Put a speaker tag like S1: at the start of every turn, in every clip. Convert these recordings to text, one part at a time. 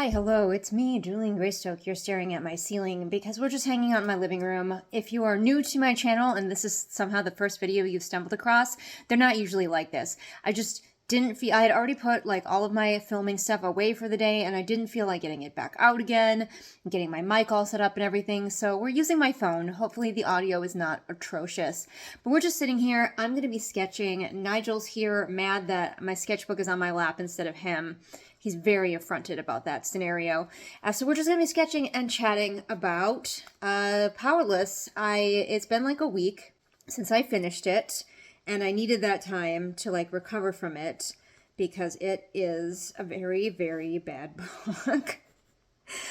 S1: Hi, hello, it's me, Julian Greystoke. You're staring at my ceiling because we're just hanging out in my living room. If you are new to my channel and this is somehow the first video you've stumbled across, they're not usually like this. I just didn't feel, I had already put like all of my filming stuff away for the day and I didn't feel like getting it back out again, and getting my mic all set up and everything, so we're using my phone. Hopefully the audio is not atrocious. But we're just sitting here, I'm going to be sketching. Nigel's here, mad that my sketchbook is on my lap instead of him. He's very affronted about that scenario. So we're just going to be sketching and chatting about Powerless. It's been like a week since I finished it, and I needed that time to like recover from it because it is a very, very bad book.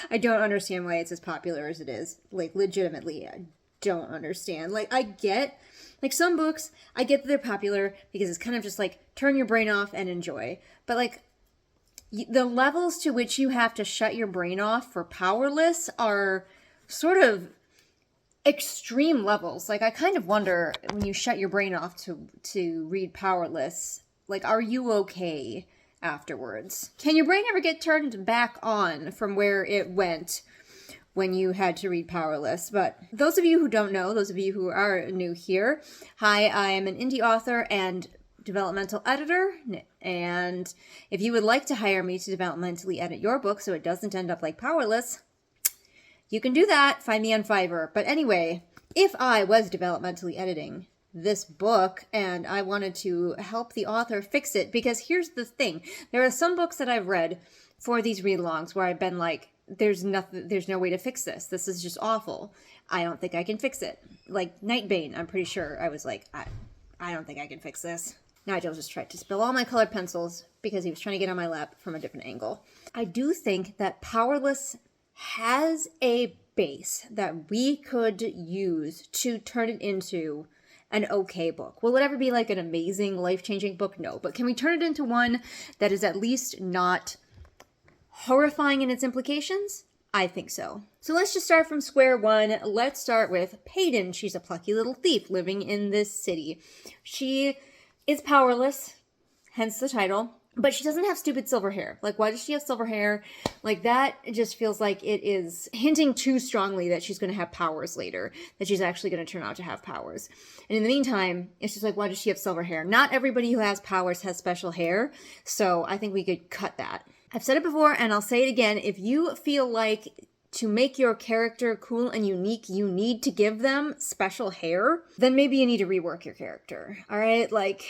S1: I don't understand why it's as popular as it is. Like, legitimately, I don't understand. Like, I get, like, some books, I get that they're popular because it's kind of just like, turn your brain off and enjoy. But like, the levels to which you have to shut your brain off for Powerless are sort of extreme levels. Like, I kind of wonder, when you shut your brain off to read Powerless, like, are you okay afterwards? Can your brain ever get turned back on from where it went when you had to read Powerless? But those of you who don't know, those of you who are new here, hi, I am an indie author and developmental editor, and if you would like to hire me to developmentally edit your book so it doesn't end up like Powerless, you can do that. Find me on Fiverr. But anyway, if I was developmentally editing this book and I wanted to help the author fix it, because here's the thing, there are some books that I've read for these read-alongs where I've been like, there's no way to fix this. This is just awful. I don't think I can fix it. Like Nightbane, I'm pretty sure I was like, I don't think I can fix this. Nigel just tried to spill all my colored pencils because he was trying to get on my lap from a different angle. I do think that Powerless has a base that we could use to turn it into an okay book. Will it ever be like an amazing, life-changing book? No. But can we turn it into one that is at least not horrifying in its implications? I think so. So let's just start from square one. Let's start with Peyton. She's a plucky little thief living in this city. She is powerless, hence the title, but she doesn't have stupid silver hair. Like, why does she have silver hair? Like, that just feels like it is hinting too strongly that she's going to have powers later, that she's actually going to turn out to have powers. And in the meantime, it's just like, why does she have silver hair? Not everybody who has powers has special hair, so I think we could cut that. I've said it before, and I'll say it again. If you feel like to make your character cool and unique, you need to give them special hair, then maybe you need to rework your character, all right? Like,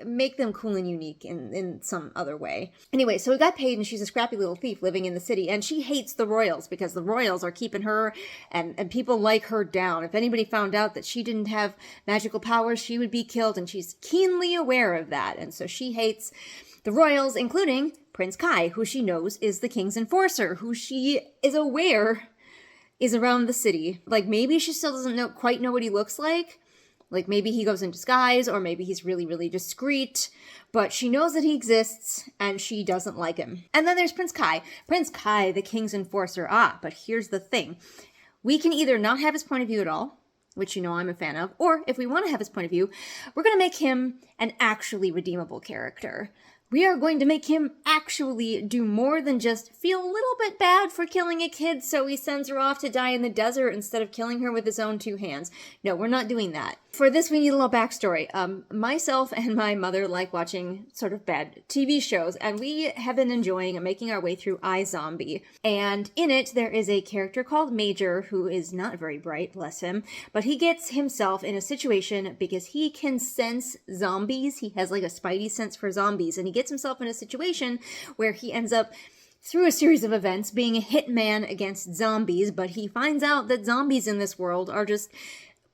S1: make them cool and unique in some other way. Anyway, so we got Peyton. She's a scrappy little thief living in the city, and she hates the royals because the royals are keeping her and people like her down. If anybody found out that she didn't have magical powers, she would be killed, and she's keenly aware of that, and so she hates the royals, including Prince Kai, who she knows is the king's enforcer, who she is aware is around the city. Like, maybe she still doesn't quite know what he looks like. Like, maybe he goes in disguise, or maybe he's really, really discreet. But she knows that he exists, and she doesn't like him. And then there's Prince Kai. Prince Kai, the king's enforcer. But here's the thing. We can either not have his point of view at all, which you know I'm a fan of, or if we want to have his point of view, we're going to make him an actually redeemable character. We are going to make him actually do more than just feel a little bit bad for killing a kid, so he sends her off to die in the desert instead of killing her with his own two hands. No, we're not doing that. For this, we need a little backstory. Myself and my mother like watching sort of bad TV shows, and we have been enjoying making our way through iZombie. And in it, there is a character called Major, who is not very bright, bless him, but he gets himself in a situation because he can sense zombies. He has like a spidey sense for zombies, and he gets himself in a situation where he ends up, through a series of events, being a hitman against zombies, but he finds out that zombies in this world are just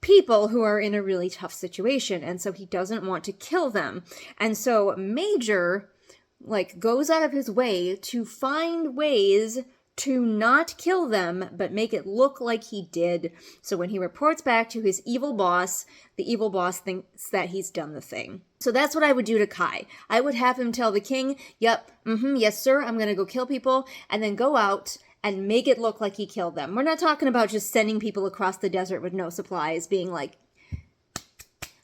S1: people who are in a really tough situation, and so he doesn't want to kill them. And so Major, like, goes out of his way to find ways to not kill them, but make it look like he did. So when he reports back to his evil boss, the evil boss thinks that he's done the thing. So that's what I would do to Kai. I would have him tell the king, yep, yes sir, I'm gonna go kill people, and then go out and make it look like he killed them. We're not talking about just sending people across the desert with no supplies, being like,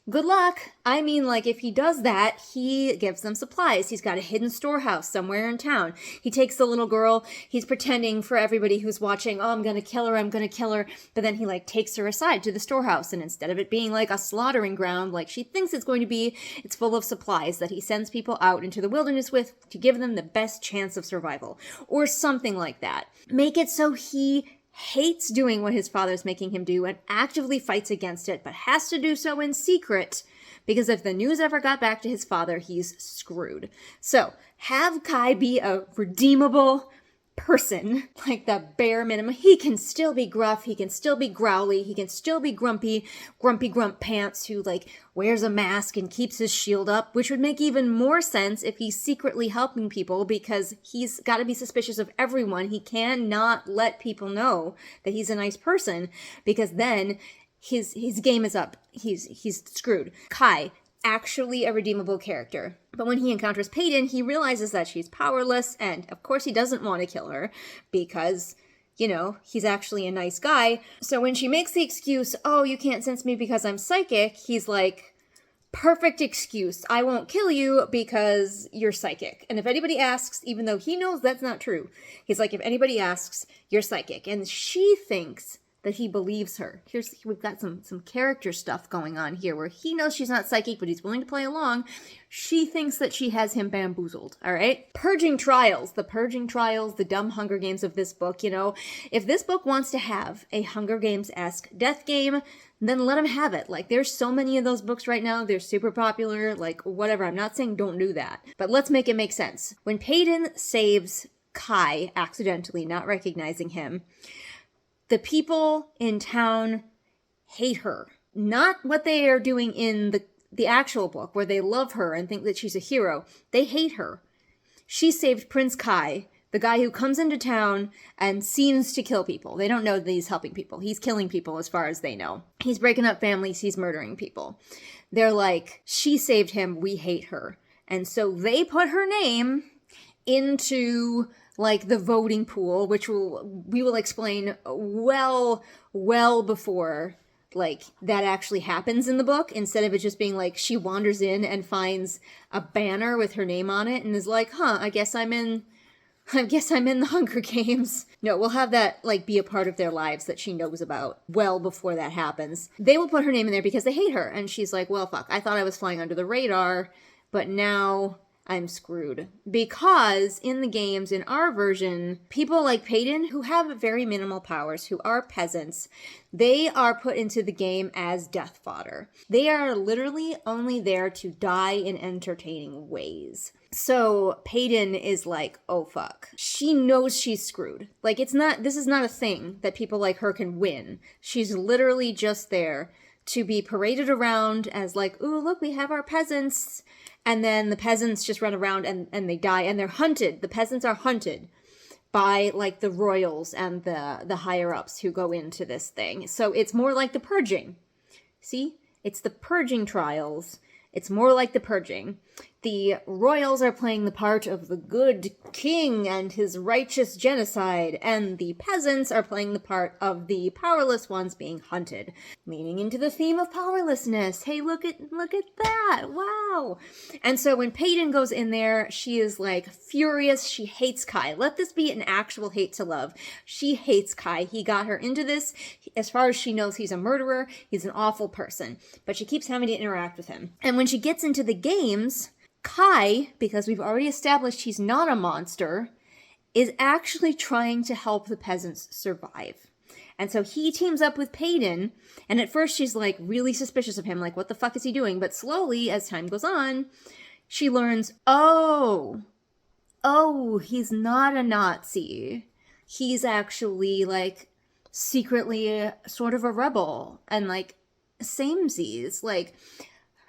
S1: Good luck. I mean, like, if he does that, he gives them supplies. He's got a hidden storehouse somewhere in town. He takes the little girl, he's pretending for everybody who's watching, oh, I'm gonna kill her, I'm gonna kill her. But then he, like, takes her aside to the storehouse, and instead of it being, like, a slaughtering ground like she thinks it's going to be, it's full of supplies that he sends people out into the wilderness with to give them the best chance of survival. Or something like that. Make it so he hates doing what his father's making him do and actively fights against it, but has to do so in secret because if the news ever got back to his father, he's screwed. So have Kai be a redeemable person, like the bare minimum. He can still be gruff, he can still be growly, he can still be grumpy grump pants who like wears a mask and keeps his shield up, which would make even more sense if he's secretly helping people because he's got to be suspicious of everyone. He cannot let people know that he's a nice person because then his game is up. He's screwed. Kai, actually a redeemable character. But when he encounters Peyton, he realizes that she's powerless, and of course he doesn't want to kill her because, you know, he's actually a nice guy. So when she makes the excuse, oh, you can't sense me because I'm psychic, he's like, perfect excuse. I won't kill you because you're psychic. And if anybody asks, even though he knows that's not true, he's like, if anybody asks, you're psychic. And she thinks that he believes her. We've got some character stuff going on here where he knows she's not psychic, but he's willing to play along. She thinks that she has him bamboozled, all right? Purging trials, the dumb Hunger Games of this book, you know. If this book wants to have a Hunger Games-esque death game, then let him have it. Like, there's so many of those books right now. They're super popular, like, whatever. I'm not saying don't do that, but let's make it make sense. When Peyton saves Kai accidentally, not recognizing him, the people in town hate her. Not what they are doing in the actual book, where they love her and think that she's a hero. They hate her. She saved Prince Kai, the guy who comes into town and seems to kill people. They don't know that he's helping people. He's killing people as far as they know. He's breaking up families. He's murdering people. They're like, she saved him. We hate her. And so they put her name into like the voting pool, which we will explain well before like that actually happens in the book, instead of it just being like she wanders in and finds a banner with her name on it and is like, I guess I'm in the Hunger Games. No, we'll have that like be a part of their lives that she knows about well before that happens. They will put her name in there because they hate her, and she's like, well, fuck, I thought I was flying under the radar, but now I'm screwed. Because in the games, in our version, people like Peyton, who have very minimal powers, who are peasants, they are put into the game as death fodder. They are literally only there to die in entertaining ways. So Peyton is like, oh fuck. She knows she's screwed. Like, this is not a thing that people like her can win. She's literally just there to be paraded around as like, ooh, look, we have our peasants. And then the peasants just run around and they die, and they're hunted. The peasants are hunted by like the royals and the higher ups who go into this thing. So it's more like the purging. See? It's the purging trials. It's more like the purging. The royals are playing the part of the good king and his righteous genocide, and the peasants are playing the part of the powerless ones being hunted, leaning into the theme of powerlessness. Hey, look at that. Wow. And so when Peyton goes in there, she is like furious. She hates Kai. Let this be an actual hate to love. She hates Kai. He got her into this. As far as she knows, he's a murderer. He's an awful person, but she keeps having to interact with him. And when she gets into the games, Kai, because we've already established he's not a monster, is actually trying to help the peasants survive. And so he teams up with Peyton, and at first she's like really suspicious of him, like what the fuck is he doing? But slowly, as time goes on, she learns, oh, he's not a Nazi. He's actually like secretly sort of a rebel, and like samesies, like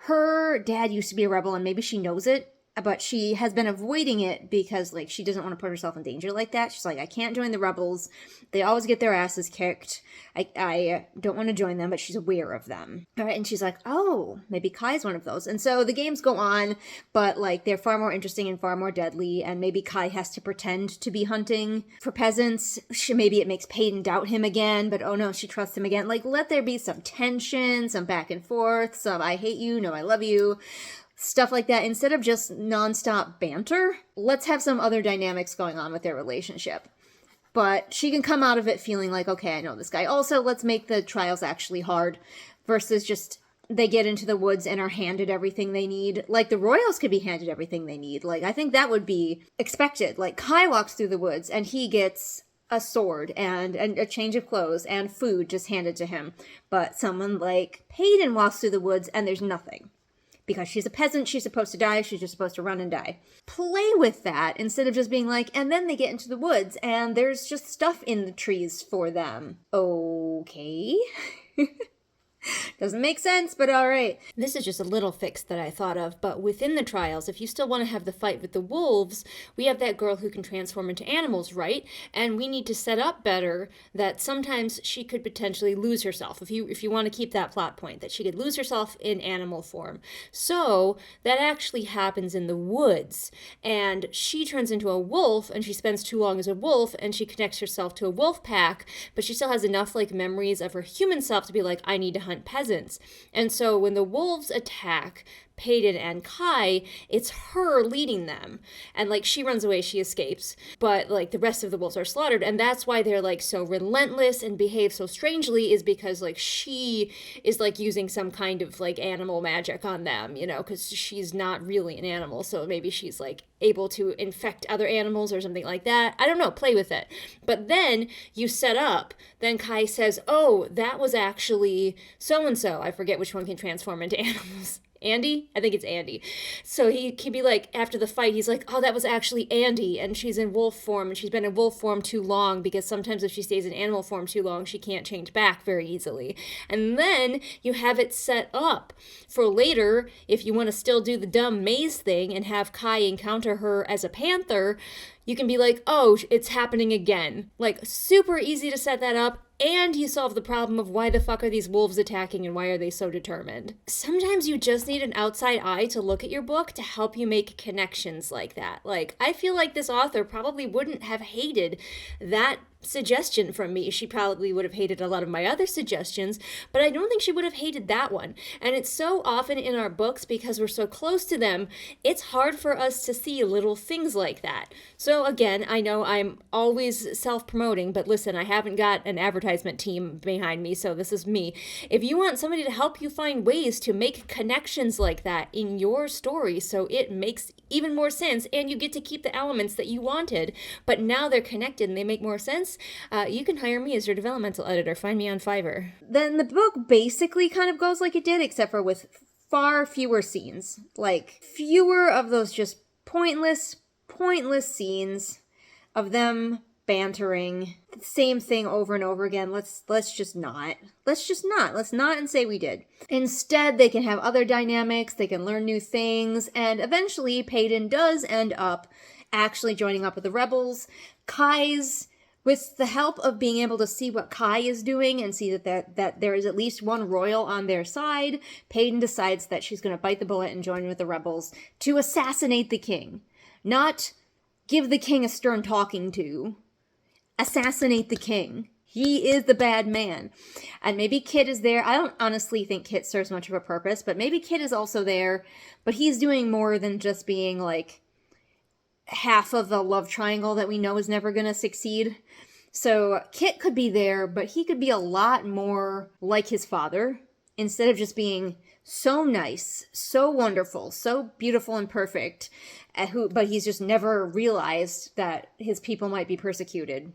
S1: her dad used to be a rebel and maybe she knows it, but she has been avoiding it because, like, she doesn't want to put herself in danger like that. She's like, I can't join the rebels. They always get their asses kicked. I don't want to join them, but she's aware of them. All right, and she's like, oh, maybe Kai's one of those. And so the games go on, but, like, they're far more interesting and far more deadly, and maybe Kai has to pretend to be hunting for peasants. Maybe it makes Peyton doubt him again, but oh no, she trusts him again. Like, let there be some tension, some back and forth, some I hate you, no, I love you. Stuff like that. Instead of just nonstop banter, let's have some other dynamics going on with their relationship. But she can come out of it feeling like, okay, I know this guy. Also, let's make the trials actually hard versus just they get into the woods and are handed everything they need. Like, the royals could be handed everything they need. Like, I think that would be expected. Like, Kai walks through the woods and he gets a sword and a change of clothes and food just handed to him. But someone like Peyton walks through the woods and there's nothing. Because she's a peasant, she's supposed to die, she's just supposed to run and die. Play with that instead of just being like, and then they get into the woods and there's just stuff in the trees for them. Okay. Doesn't make sense, but all right. This is just a little fix that I thought of, but within the trials, if you still want to have the fight with the wolves, we have that girl who can transform into animals, right? And we need to set up better that sometimes she could potentially lose herself, if you want to keep that plot point, that she could lose herself in animal form. So that actually happens in the woods, and she turns into a wolf, and she spends too long as a wolf, and she connects herself to a wolf pack, but she still has enough, like, memories of her human self to be like, I need to hunt peasants. And so when the wolves attack Peyton and Kai, it's her leading them. And, like, she runs away, she escapes. But, like, the rest of the wolves are slaughtered. And that's why they're, like, so relentless and behave so strangely, is because, like, she is, like, using some kind of, like, animal magic on them, you know, because she's not really an animal. So maybe she's, like, able to infect other animals or something like that. I don't know, play with it. But then you set up, then Kai says, oh, that was actually so-and-so. I forget which one can transform into animals. Andy? I think it's Andy. So he can be like, after the fight, he's like, oh, that was actually Andy, and she's in wolf form, and she's been in wolf form too long, because sometimes if she stays in animal form too long, she can't change back very easily. And then you have it set up for later, if you want to still do the dumb maze thing and have Kai encounter her as a panther, you can be like, oh, it's happening again. Like, super easy to set that up, and you solve the problem of why the fuck are these wolves attacking and why are they so determined. Sometimes you just need an outside eye to look at your book to help you make connections like that. Like, I feel like this author probably wouldn't have hated that suggestion from me. She probably would have hated a lot of my other suggestions, but I don't think she would have hated that one. And it's so often in our books, because we're so close to them, it's hard for us to see little things like that. So again, I know I'm always self-promoting, but listen, I haven't got an advertisement team behind me, so this is me. If you want somebody to help you find ways to make connections like that in your story so it makes even more sense and you get to keep the elements that you wanted, but now they're connected and they make more sense, you can hire me as your developmental editor. Find me on Fiverr. Then the book basically kind of goes like it did, except for with far fewer scenes. Like, fewer of those just pointless scenes of them bantering the same thing over and over again. Let's not and say we did. Instead, they can have other dynamics, they can learn new things, and eventually Peyton does end up actually joining up with the rebels. With the help of being able to see what Kai is doing and see that there is at least one royal on their side, Peyton decides that she's going to bite the bullet and join with the rebels to assassinate the king. Not give the king a stern talking to. Assassinate the king. He is the bad man. And maybe Kit is there. I don't honestly think Kit serves much of a purpose, but maybe Kit is also there. But he's doing more than just being, like, half of the love triangle that we know is never going to succeed. So Kit could be there, but he could be a lot more like his father, instead of just being so nice, so wonderful, so beautiful and perfect, but he's just never realized that his people might be persecuted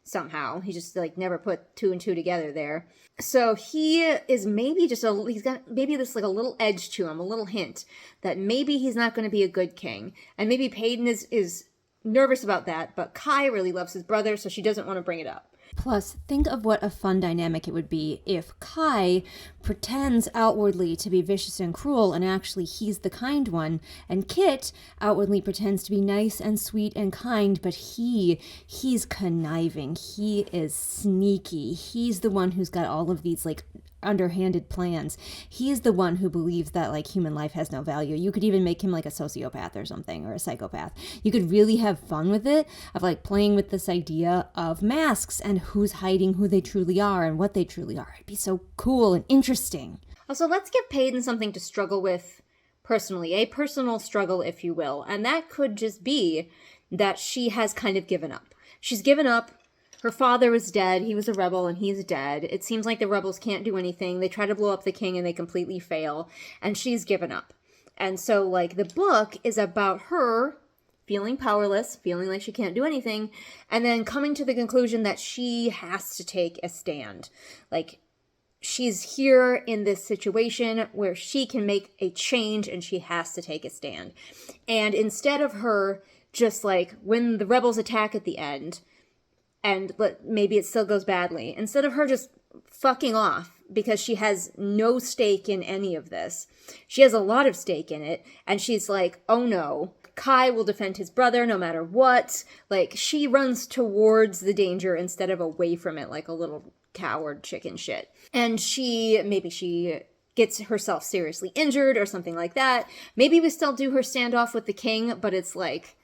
S1: somehow. He just, like, never put two and two together there. So he is maybe he's got maybe this, like, a little edge to him, a little hint that maybe he's not going to be a good king. And maybe Peyton is nervous about that, but Kai really loves his brother, so she doesn't want to bring it up. Plus, think of what a fun dynamic it would be if Kai pretends outwardly to be vicious and cruel and actually he's the kind one, and Kit outwardly pretends to be nice and sweet and kind, but he's conniving, he is sneaky, he's the one who's got all of these like underhanded plans. He's the one who believes that like human life has no value. You could even make him like a sociopath or something, or a psychopath. You could really have fun with it, of like playing with this idea of masks and who's hiding who they truly are and what they truly are. It'd be so cool and interesting. Also, let's give Peyton something to struggle with personally, a personal struggle, if you will. And that could just be that she has kind of given up. She's given up. Her father was dead. He was a rebel and he's dead. It seems like the rebels can't do anything. They try to blow up the king and they completely fail. And she's given up. And so, like, the book is about her feeling powerless, feeling like she can't do anything, and then coming to the conclusion that she has to take a stand. Like, she's here in this situation where she can make a change and she has to take a stand. And instead of her just, like, when the rebels attack at the end, and maybe it still goes badly, instead of her just fucking off because she has no stake in any of this, she has a lot of stake in it, and she's like, oh no, Kai will defend his brother no matter what. Like, she runs towards the danger instead of away from it like a little coward chicken shit. And maybe she gets herself seriously injured or something like that. Maybe we still do her standoff with the king, but it's like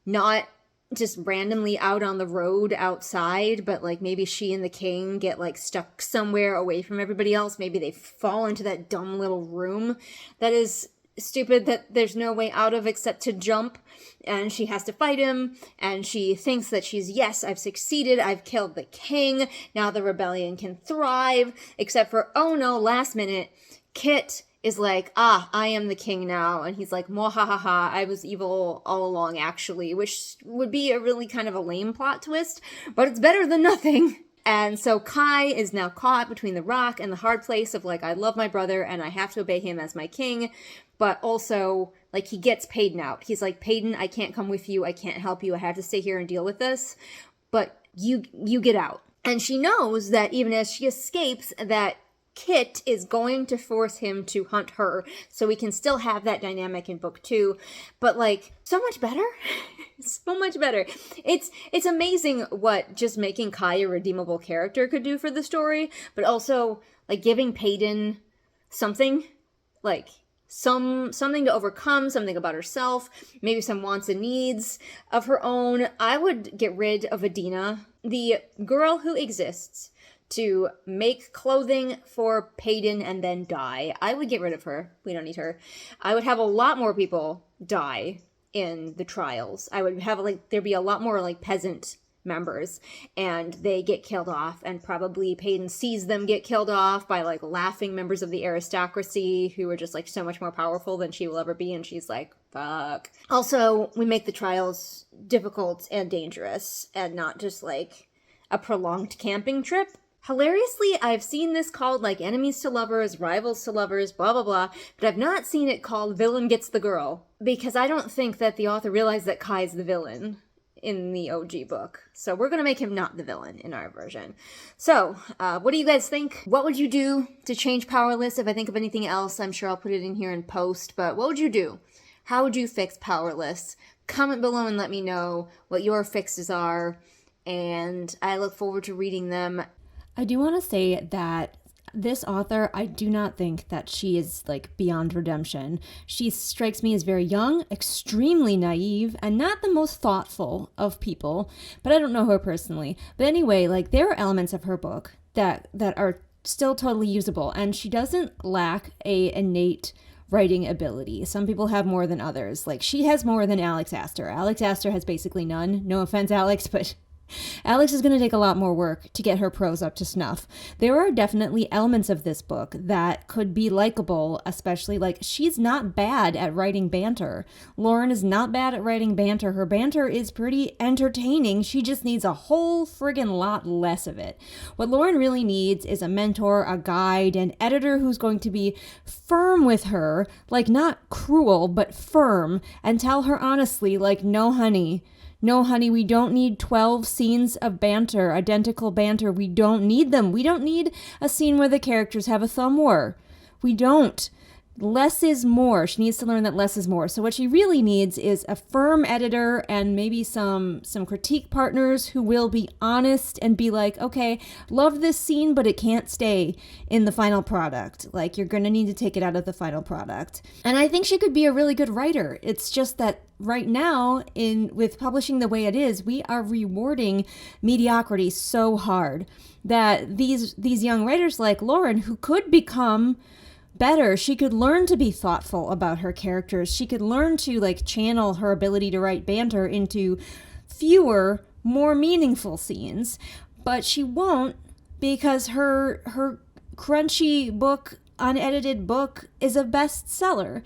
S1: not just randomly out on the road outside, but like maybe she and the king get like stuck somewhere away from everybody else. Maybe they fall into that dumb little room that is stupid that there's no way out of except to jump, and she has to fight him, and she thinks that yes, I've succeeded, I've killed the king, now the rebellion can thrive, except for, oh no, last minute, Kit is like, I am the king now. And he's like, mwahaha, I was evil all along, actually, which would be a really kind of a lame plot twist, but it's better than nothing. And so Kai is now caught between the rock and the hard place of like, I love my brother and I have to obey him as my king, but also like he gets Peyton out. He's like, Peyton, I can't come with you. I can't help you. I have to stay here and deal with this, but you get out. And she knows that even as she escapes, that Kit is going to force him to hunt her, so we can still have that dynamic in book 2, but like so much better. So much better. It's amazing what just making Kai a redeemable character could do for the story, but also like giving Peyton something, like something to overcome, something about herself, maybe some wants and needs of her own. I would get rid of Adina, the girl who exists to make clothing for Peyton and then die. I would get rid of her. We don't need her. I would have a lot more people die in the trials. I would have like, there'd be a lot more like peasant members, and they get killed off, and probably Peyton sees them get killed off by like laughing members of the aristocracy who are just like so much more powerful than she will ever be, and she's like, fuck. Also, we make the trials difficult and dangerous and not just like a prolonged camping trip. Hilariously, I've seen this called like enemies to lovers, rivals to lovers, blah, blah, blah, but I've not seen it called villain gets the girl, because I don't think that the author realized that Kai's the villain in the OG book. So we're going to make him not the villain in our version. So, what do you guys think? What would you do to change Powerless? If I think of anything else, I'm sure I'll put it in here in post, but what would you do? How would you fix Powerless? Comment below and let me know what your fixes are, and I look forward to reading them. I do want to say that this author, I do not think that she is like beyond redemption. She strikes me as very young, extremely naive, and not the most thoughtful of people, but I don't know her personally. But anyway, like there are elements of her book that are still totally usable, and she doesn't lack a innate writing ability. Some people have more than others. Like she has more than Alex Astor. Alex Astor has basically none. No offense, Alex, but Alex is going to take a lot more work to get her prose up to snuff. There are definitely elements of this book that could be likable, especially like she's not bad at writing banter. Lauren is not bad at writing banter. Her banter is pretty entertaining. She just needs a whole friggin' lot less of it. What Lauren really needs is a mentor, a guide, an editor who's going to be firm with her, like not cruel, but firm, and tell her honestly, like, no, honey,
S2: No, honey, we don't need 12 scenes of banter, identical banter. We don't need them. We don't need a scene where the characters have a thumb war. We don't. Less is more. She needs to learn that less is more. So what she really needs is a firm editor and maybe some critique partners who will be honest and be like, okay, love this scene, but it can't stay in the final product. Like, you're going to need to take it out of the final product. And I think she could be a really good writer. It's just that right now, with publishing the way it is, we are rewarding mediocrity so hard that these young writers like Lauren, who could become better, she could learn to be thoughtful about her characters. She could learn to like channel her ability to write banter into fewer, more meaningful scenes, but she won't, because her crunchy book, unedited book, is a bestseller.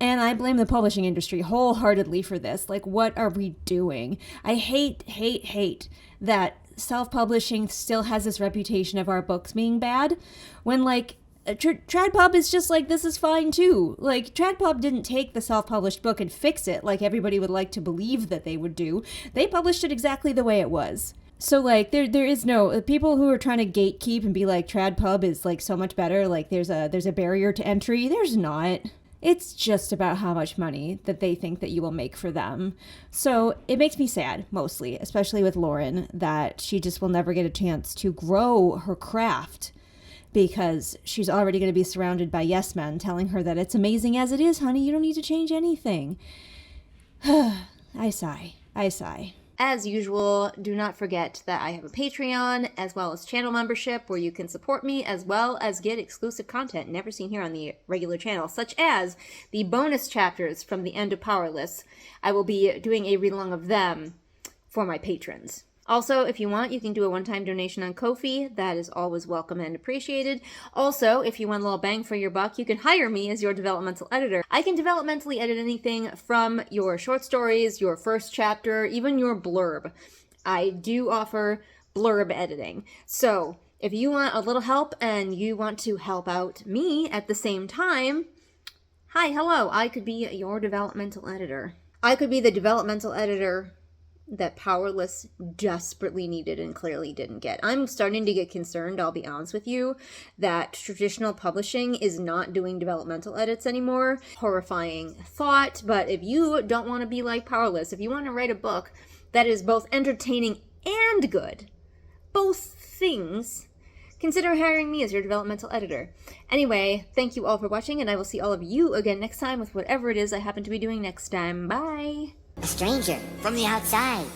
S2: And I blame the publishing industry wholeheartedly for this. Like, what are we doing? I hate that self-publishing still has this reputation of our books being bad, when like TradPub is just like, this is fine too. Like, TradPub didn't take the self-published book and fix it like everybody would like to believe that they would do. They published it exactly the way it was. So like, there is no, people who are trying to gatekeep and be like, TradPub is like so much better, like there's a barrier to entry. There's not. It's just about how much money that they think that you will make for them. So it makes me sad, mostly, especially with Lauren, that she just will never get a chance to grow her craft, because she's already going to be surrounded by yes men telling her that it's amazing as it is, honey. You don't need to change anything. I sigh.
S1: As usual, do not forget that I have a Patreon as well as channel membership where you can support me as well as get exclusive content never seen here on the regular channel, such as the bonus chapters from the end of Powerless. I will be doing a read-along of them for my patrons. Also, if you want, you can do a one-time donation on Ko-fi. That is always welcome and appreciated. Also, if you want a little bang for your buck, you can hire me as your developmental editor. I can developmentally edit anything from your short stories, your first chapter, even your blurb. I do offer blurb editing. So, if you want a little help and you want to help out me at the same time, hi, hello, I could be your developmental editor. I could be the developmental editor that Powerless desperately needed and clearly didn't get. I'm starting to get concerned, I'll be honest with you, that traditional publishing is not doing developmental edits anymore. Horrifying thought, but if you don't want to be like Powerless, if you want to write a book that is both entertaining and good, both things, consider hiring me as your developmental editor. Anyway, thank you all for watching, and I will see all of you again next time with whatever it is I happen to be doing next time. Bye!
S3: A stranger from the outside.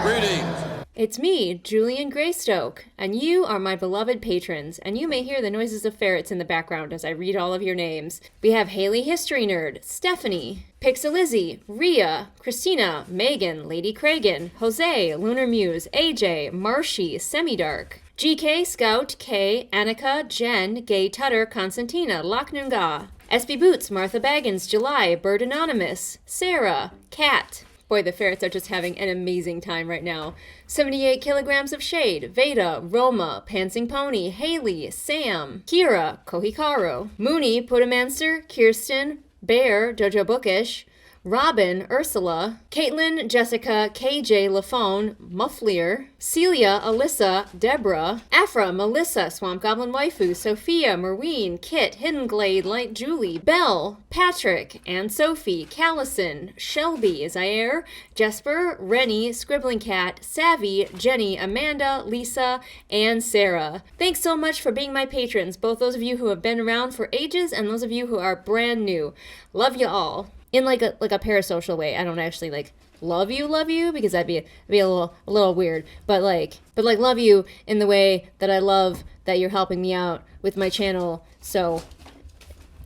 S4: Greetings!
S2: It's me, Julian Greystoke, and you are my beloved patrons, and you may hear the noises of ferrets in the background as I read all of your names. We have Haley History Nerd, Stephanie, Pixelizzy, Rhea, Christina, Megan, Lady Kragan, Jose, Lunar Muse, AJ, Marshy, Semidark, GK, Scout, Kay, Annika, Jen, Gay Tutter, Constantina, Laknunga, SB Boots, Martha Baggins, July, Bird Anonymous, Sarah, Kat. Boy, the ferrets are just having an amazing time right now. 78 kilograms of shade, Veda, Roma, Pansing Pony, Haley, Sam, Kira, Kohikaru, Mooney, Pudamanster, Kirsten, Bear, Jojo Bookish, Robin, Ursula, Caitlin, Jessica, KJ, Lafone, Mufflier, Celia, Alyssa, Deborah, Afra, Melissa, Swamp Goblin Waifu, Sophia, Marween, Kit, Hidden Glade, Light Julie, Belle, Patrick, Anne Sophie, Callison, Shelby, Zaire, Jesper, Rennie, Scribbling Cat, Savvy, Jenny, Amanda, Lisa, and Sarah. Thanks so much for being my patrons, both those of you who have been around for ages and those of you who are brand new. Love you all. In like a parasocial way. I don't actually like love you because that'd be a little weird. But love you in the way that I love that you're helping me out with my channel. So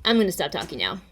S2: I'm gonna stop talking now.